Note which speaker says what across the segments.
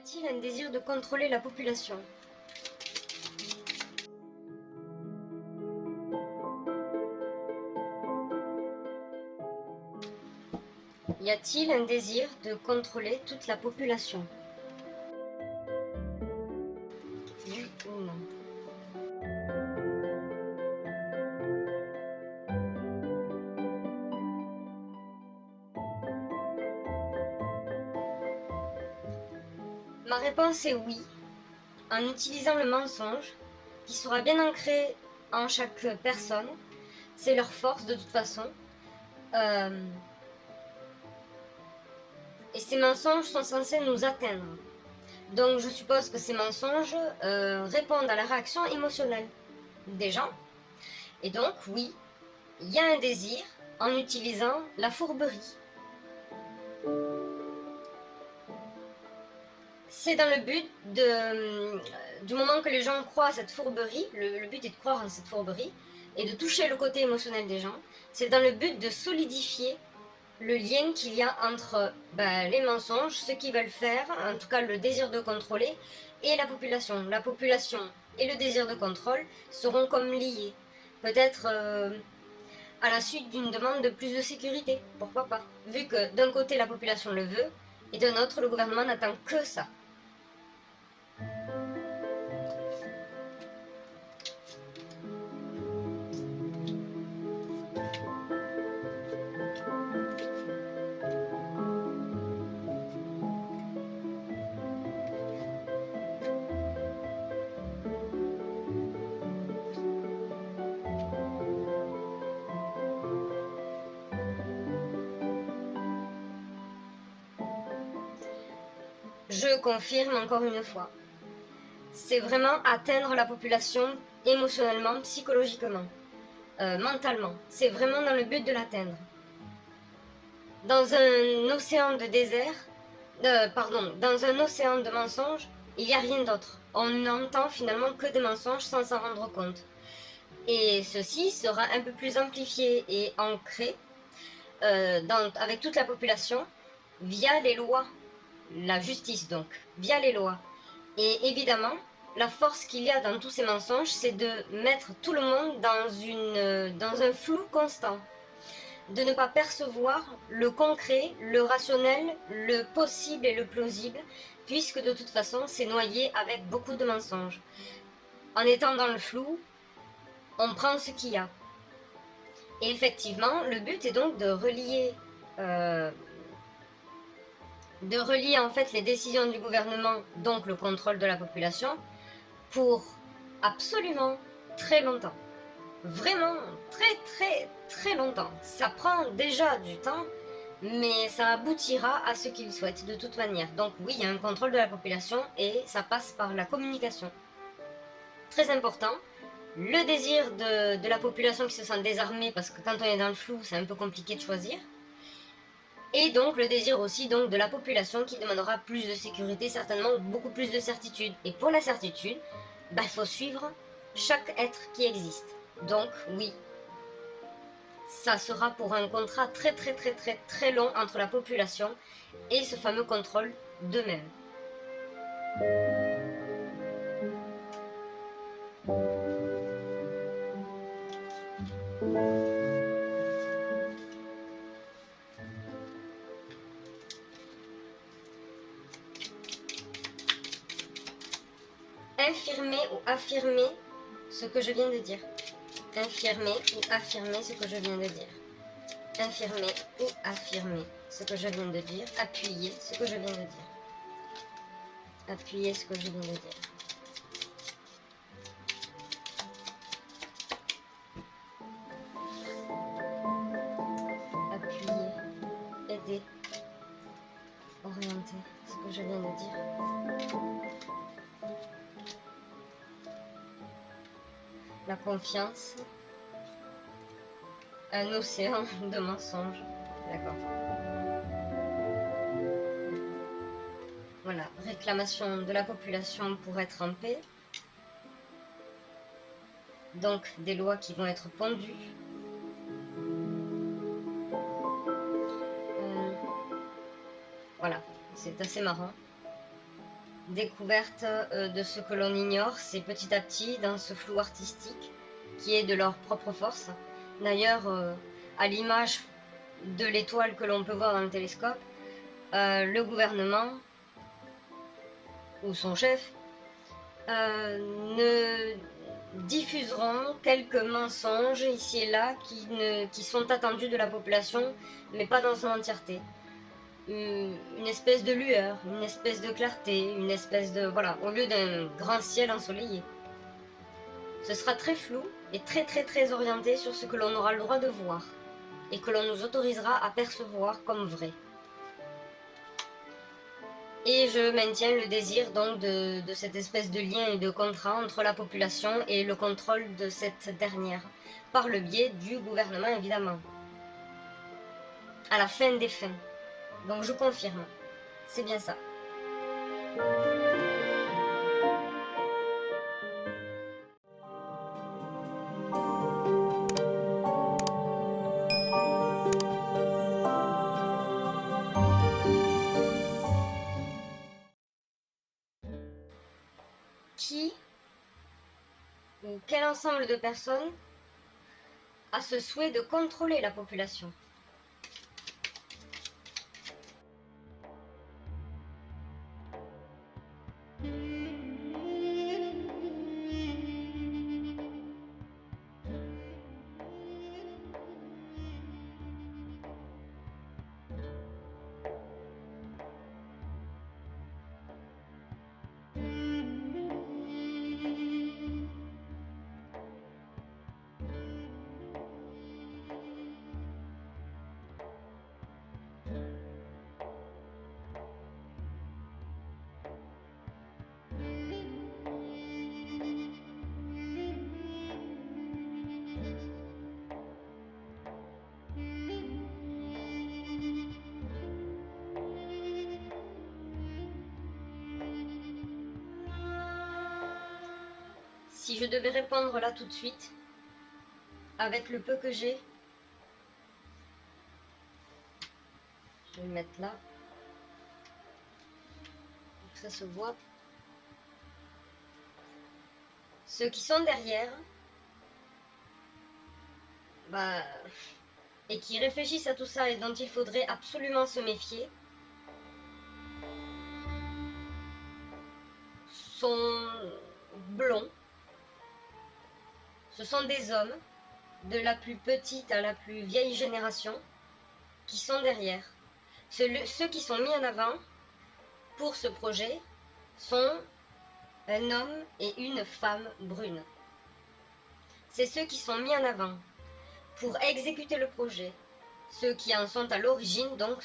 Speaker 1: a-t-il un désir de contrôler la population? Y a-t-il un désir de contrôler toute la population? Oui ou non? Ma réponse est oui, en utilisant le mensonge, qui sera bien ancré en chaque personne. C'est leur force de toute façon. Et ces mensonges sont censés nous atteindre. Donc je suppose que ces mensonges répondent à la réaction émotionnelle des gens. Et donc oui, il y a un désir en utilisant la fourberie. C'est dans le but du moment que les gens croient à cette fourberie, le but est de croire en cette fourberie et de toucher le côté émotionnel des gens. C'est dans le but de solidifier le lien qu'il y a entre les mensonges, ce qu'ils veulent faire, en tout cas le désir de contrôler, et la population. La population et le désir de contrôle seront comme liés. Peut-être à la suite d'une demande de plus de sécurité, pourquoi pas. Vu que d'un côté la population le veut, et d'un autre le gouvernement n'attend que ça. Je confirme encore une fois. C'est vraiment atteindre la population émotionnellement, psychologiquement, mentalement. C'est vraiment dans le but de l'atteindre. Dans un océan de désert, dans un océan de mensonges, il n'y a rien d'autre. On n'entend finalement que des mensonges sans s'en rendre compte. Et ceci sera un peu plus amplifié et ancré avec toute la population via les lois, la justice donc, via les lois. Et évidemment, la force qu'il y a dans tous ces mensonges, c'est de mettre tout le monde dans un flou constant, de ne pas percevoir le concret, le rationnel, le possible et le plausible, puisque de toute façon, c'est noyé avec beaucoup de mensonges. En étant dans le flou, on prend ce qu'il y a. Et effectivement, le but est donc de relier en fait les décisions du gouvernement, donc le contrôle de la population, pour absolument très longtemps. Vraiment très très très longtemps. Ça prend déjà du temps, mais ça aboutira à ce qu'ils souhaitent de toute manière. Donc oui, il y a un contrôle de la population et ça passe par la communication. Très important. Le désir de la population qui se sent désarmée, parce que quand on est dans le flou, c'est un peu compliqué de choisir. Et donc le désir aussi donc, de la population qui demandera plus de sécurité, certainement beaucoup plus de certitude. Et pour la certitude, il faut suivre chaque être qui existe. Donc oui, ça sera pour un contrat très très très très très long entre la population et ce fameux contrôle d'eux-mêmes. Infirmer ou affirmer ce que je viens de dire. Infirmer ou affirmer ce que je viens de dire. Infirmer ou affirmer ce que je viens de dire. Appuyer ce que je viens de dire. Appuyer ce que je viens de dire. Appuyer, aider, orienter ce que je viens de dire. La confiance, un océan de mensonges. D'accord. Voilà, réclamation de la population pour être en paix. Donc des lois qui vont être pondues. Voilà, c'est assez marrant. découverte de ce que l'on ignore, c'est petit à petit dans ce flou artistique qui est de leur propre force. D'ailleurs, à l'image de l'étoile que l'on peut voir dans le télescope, le gouvernement ou son chef ne diffuseront quelques mensonges ici et là qui sont attendus de la population, mais pas dans son entièreté. Une espèce de lueur, une espèce de clarté, une espèce de... Voilà, au lieu d'un grand ciel ensoleillé. Ce sera très flou et très orienté sur ce que l'on aura le droit de voir et que l'on nous autorisera à percevoir comme vrai. Et je maintiens le désir donc de cette espèce de lien et de contrat entre la population et le contrôle de cette dernière, par le biais du gouvernement évidemment. À la fin des fins. Donc je confirme, c'est bien ça. Qui ou quel ensemble de personnes a ce souhait de contrôler la population ? Si je devais répondre là tout de suite, avec le peu que j'ai, je vais le mettre là, pour que ça se voit. Ceux qui sont derrière, et qui réfléchissent à tout ça et dont il faudrait absolument se méfier, sont blonds. Ce sont des hommes, de la plus petite à la plus vieille génération, qui sont derrière. Ceux qui sont mis en avant pour ce projet sont un homme et une femme brune. C'est ceux qui sont mis en avant pour exécuter le projet. Ceux qui en sont à l'origine donc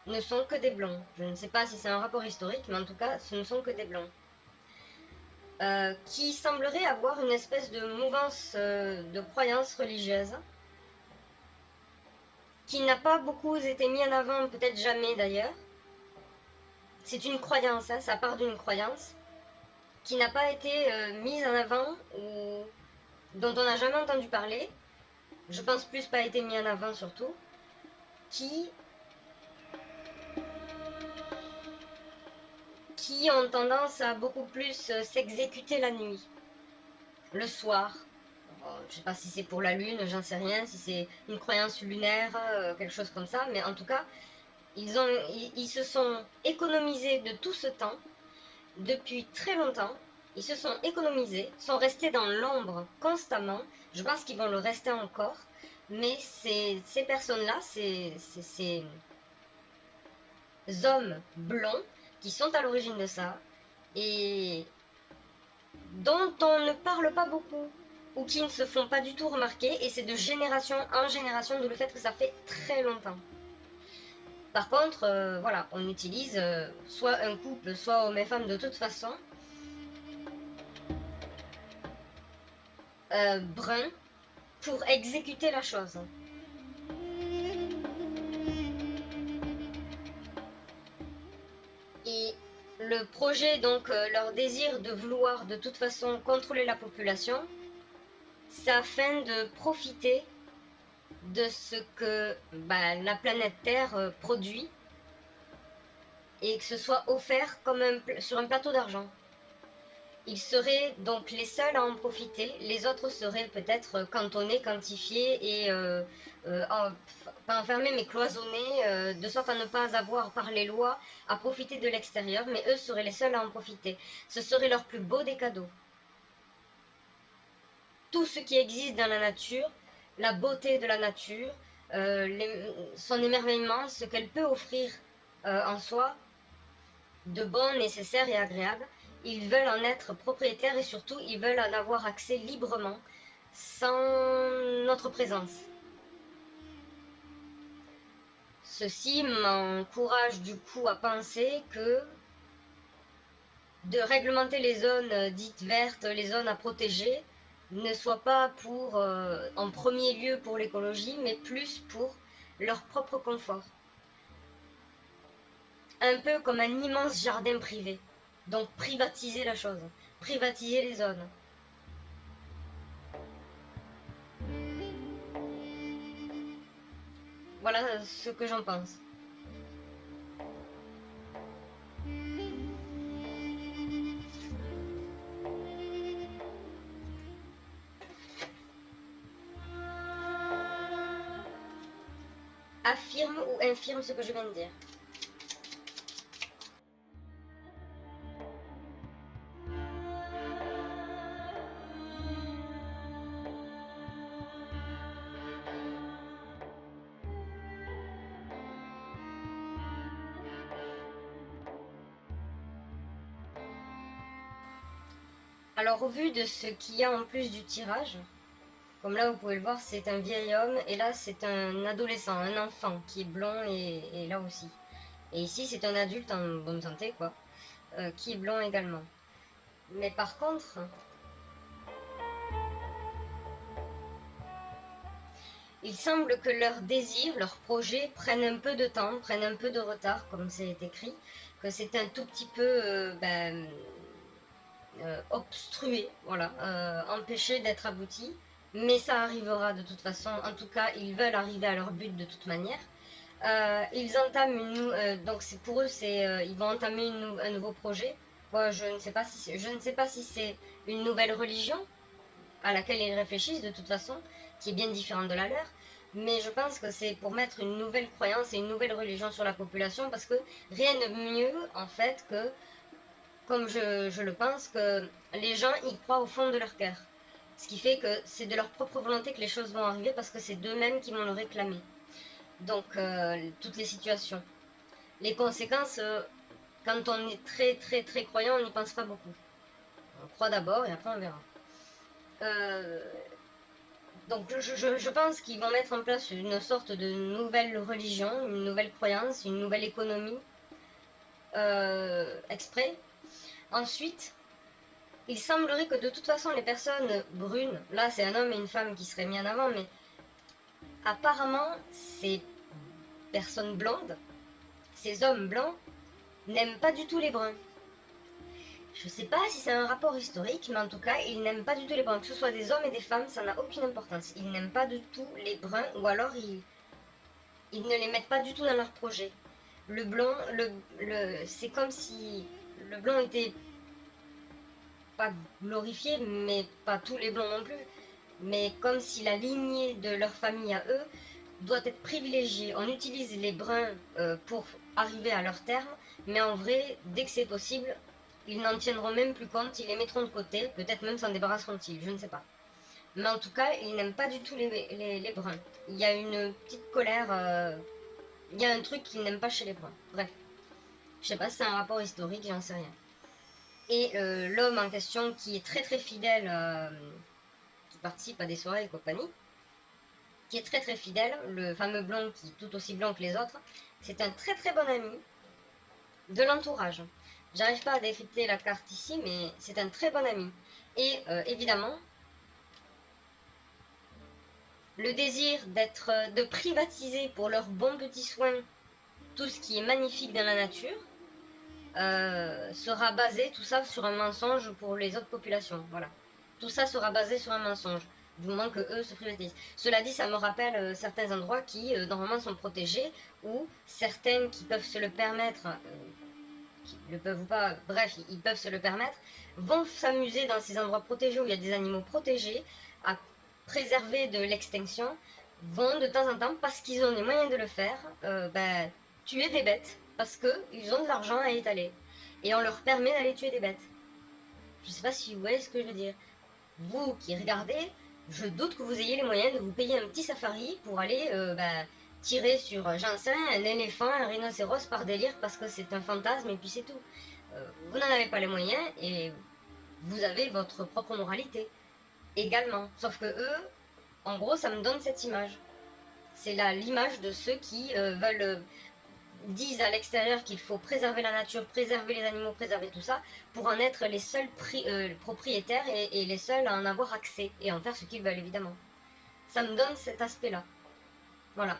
Speaker 1: ne sont que des blonds. Je ne sais pas si c'est un rapport historique, mais en tout cas, ce ne sont que des blonds. Qui semblerait avoir une espèce de mouvance de croyance religieuse qui n'a pas beaucoup été mis en avant, peut-être jamais d'ailleurs. C'est une croyance, hein, ça part d'une croyance qui n'a pas été mise en avant ou dont on n'a jamais entendu parler. Je pense plus pas été mis en avant surtout, qui ont tendance à beaucoup plus s'exécuter la nuit, le soir. Je sais pas si c'est pour la lune, j'en sais rien, si c'est une croyance lunaire, quelque chose comme ça, mais en tout cas, ils se sont économisés de tout ce temps, depuis très longtemps, ils se sont économisés, sont restés dans l'ombre constamment, je pense qu'ils vont le rester encore, mais ces personnes-là, ces hommes blonds qui sont à l'origine de ça, et dont on ne parle pas beaucoup, ou qui ne se font pas du tout remarquer, et c'est de génération en génération, d'où le fait que ça fait très longtemps. Par contre, voilà, on utilise soit un couple, soit homme et femme de toute façon, brun, pour exécuter la chose. Et le projet, donc leur désir de vouloir de toute façon contrôler la population, c'est afin de profiter de ce que la planète Terre produit et que ce soit offert comme sur un plateau d'argent. Ils seraient donc les seuls à en profiter, les autres seraient peut-être cantonnés, quantifiés et pas enfermés mais cloisonnés, de sorte à ne pas avoir par les lois à profiter de l'extérieur, mais eux seraient les seuls à en profiter. Ce serait leur plus beau des cadeaux. Tout ce qui existe dans la nature, la beauté de la nature, son émerveillement, ce qu'elle peut offrir en soi, de bon, nécessaire et agréable, ils veulent en être propriétaires et surtout ils veulent en avoir accès librement, sans notre présence. Ceci m'encourage du coup à penser que de réglementer les zones dites vertes, les zones à protéger, ne soit pas pour, en premier lieu pour l'écologie, mais plus pour leur propre confort. Un peu comme un immense jardin privé. Donc privatiser la chose, privatiser les zones. Voilà ce que j'en pense. Affirme ou infirme ce que je viens de dire. Alors au vu de ce qu'il y a en plus du tirage, comme là vous pouvez le voir, c'est un vieil homme et là c'est un adolescent, un enfant qui est blond et là aussi. Et ici c'est un adulte en bonne santé quoi, qui est blond également. Mais par contre, il semble que leurs désirs, leurs projets prennent un peu de temps, prennent un peu de retard, comme c'est écrit, que c'est un tout petit peu obstrué, voilà, empêché d'être abouti. Mais ça arrivera de toute façon. En tout cas, ils veulent arriver à leur but de toute manière. Ils entament donc c'est pour eux, ils vont entamer un nouveau projet. Moi, je ne sais pas si c'est une nouvelle religion à laquelle ils réfléchissent de toute façon, qui est bien différente de la leur. Mais je pense que c'est pour mettre une nouvelle croyance et une nouvelle religion sur la population, parce que rien de mieux en fait que, comme je le pense, que les gens y croient au fond de leur cœur. Ce qui fait que c'est de leur propre volonté que les choses vont arriver, parce que c'est d'eux-mêmes qui vont le réclamer. Donc toutes les situations. Les conséquences, quand on est très très très croyant, on n'y pense pas beaucoup. On croit d'abord et après on verra. Donc je pense qu'ils vont mettre en place une sorte de nouvelle religion, une nouvelle croyance, une nouvelle économie exprès. Ensuite, il semblerait que de toute façon les personnes brunes, là c'est un homme et une femme qui seraient mis en avant, mais apparemment ces personnes blondes, ces hommes blancs, n'aiment pas du tout les bruns. Je sais pas si c'est un rapport historique, mais en tout cas, ils n'aiment pas du tout les bruns. Que ce soit des hommes et des femmes, ça n'a aucune importance. Ils n'aiment pas du tout les bruns, ou alors ils ne les mettent pas du tout dans leur projet. Le blond, c'est comme si le blond était pas glorifié, mais pas tous les blonds non plus, mais comme si la lignée de leur famille à eux doit être privilégiée. On utilise les bruns pour arriver à leur terme, mais en vrai, dès que c'est possible, ils n'en tiendront même plus compte, ils les mettront de côté, peut-être même s'en débarrasseront-ils, je ne sais pas. Mais en tout cas, ils n'aiment pas du tout les bruns. Il y a une petite colère, il y a un truc qu'ils n'aiment pas chez les bruns. Bref, je sais pas si c'est un rapport historique, j'en sais rien. Et l'homme en question qui est très très fidèle, qui participe à des soirées et compagnie, qui est très très fidèle, le fameux blond qui est tout aussi blanc que les autres, c'est un très très bon ami de l'entourage. J'arrive pas à décrypter la carte ici, mais c'est un très bon ami. Et évidemment, le désir de privatiser pour leurs bons petits soins tout ce qui est magnifique dans la nature sera basé, tout ça, sur un mensonge pour les autres populations. Voilà. Tout ça sera basé sur un mensonge, du moment que eux se privatisent. Cela dit, ça me rappelle certains endroits qui, normalement, sont protégés, ou certains qui peuvent se le permettre, qui le peuvent ou pas, bref, ils peuvent se le permettre, vont s'amuser dans ces endroits protégés où il y a des animaux protégés, à préserver de l'extinction, vont de temps en temps, parce qu'ils ont les moyens de le faire, tuer des bêtes, parce qu'ils ont de l'argent à étaler. Et on leur permet d'aller tuer des bêtes. Je sais pas si vous voyez ce que je veux dire. Vous qui regardez, je doute que vous ayez les moyens de vous payer un petit safari pour aller tirer sur, j'en sais rien, un éléphant, un rhinocéros par délire parce que c'est un fantasme et puis c'est tout. Vous n'en avez pas les moyens et vous avez votre propre moralité également. Sauf que eux, en gros, ça me donne cette image. C'est l'image de ceux qui disent à l'extérieur qu'il faut préserver la nature, préserver les animaux, préserver tout ça, pour en être les seuls propriétaires et les seuls à en avoir accès, et en faire ce qu'ils veulent évidemment. Ça me donne cet aspect-là. Voilà.